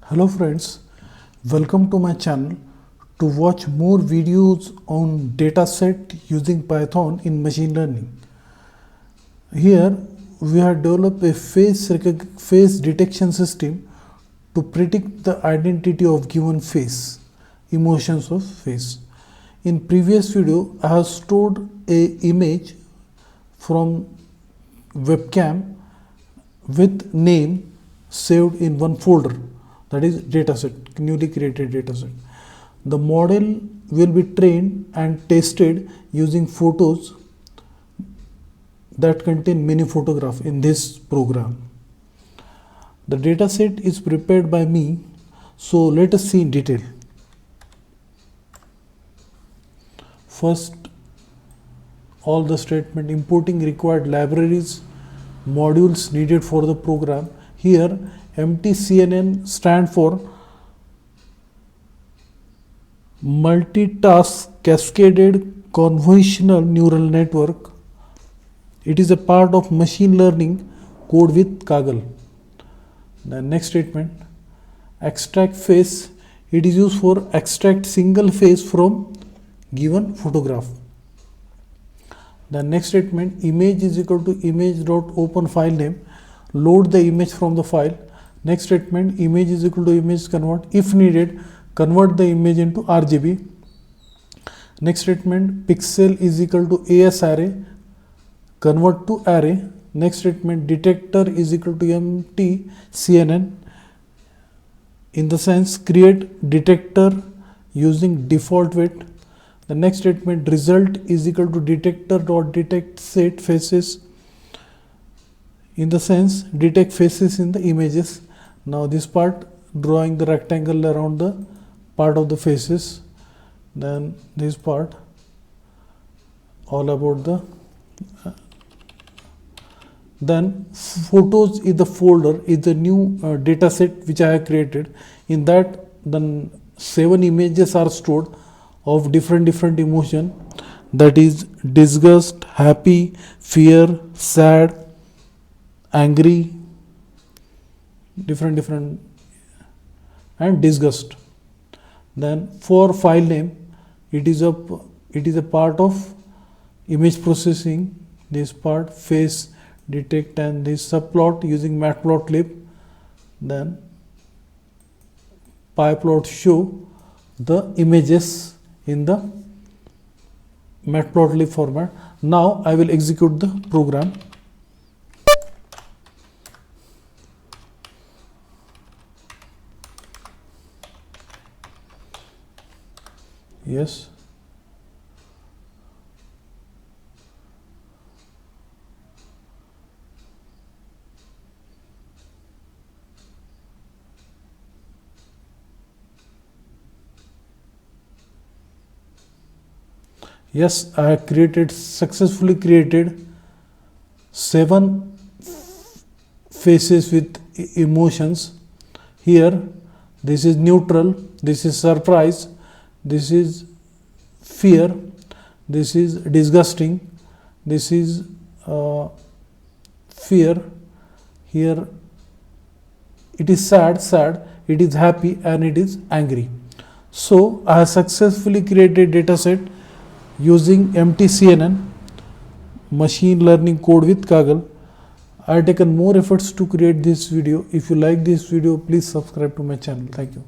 Hello friends, welcome to my channel to watch more videos on dataset using Python in machine learning. Here we have developed a face detection system to predict the identity of given face, emotions of face. In previous video I have stored a image from webcam with name saved in one folder, that is dataset, newly created dataset. The model will be trained and tested using photos that contain many photographs in this program. The dataset is prepared by me, so let us see in detail. First, all the statement importing required libraries, modules needed for the program. Here MTCNN stand for multitask cascaded convolutional neural network. It is a part of machine learning code with Kaggle. The next statement, extract face. It is used for extract single face from given photograph. The next statement, image is equal to image.open file name. Load the image from the file. Next statement, image is equal to image convert. If needed, convert the image into RGB. Next statement, pixel is equal to AS array. Convert to array. Next statement, detector is equal to empty CNN. In the sense, create detector using default weight. The next statement, result is equal to detector.detect set faces. In the sense, detect faces in the images. Now this part, drawing the rectangle around the part of the faces. Then this part, all about the then photos is the folder, is the new data set which I have created. In that, then 7 images are stored of different emotion, that is disgust, happy, fear, sad, angry, different and disgust. Then for file name, it is a part of image processing. This part face detect and this subplot using matplotlib. Then pyplot show the images in the matplotlib format. Now I will execute the program. Yes. Yes, I have successfully created 7 faces with emotions. Here, this is neutral, this is surprise, this is fear, this is disgusting, this is fear. Here, it is sad, it is happy, and it is angry. So, I have successfully created dataset using MTCNN, machine learning code with Kaggle. I have taken more efforts to create this video. If you like this video, please subscribe to my channel. Thank you.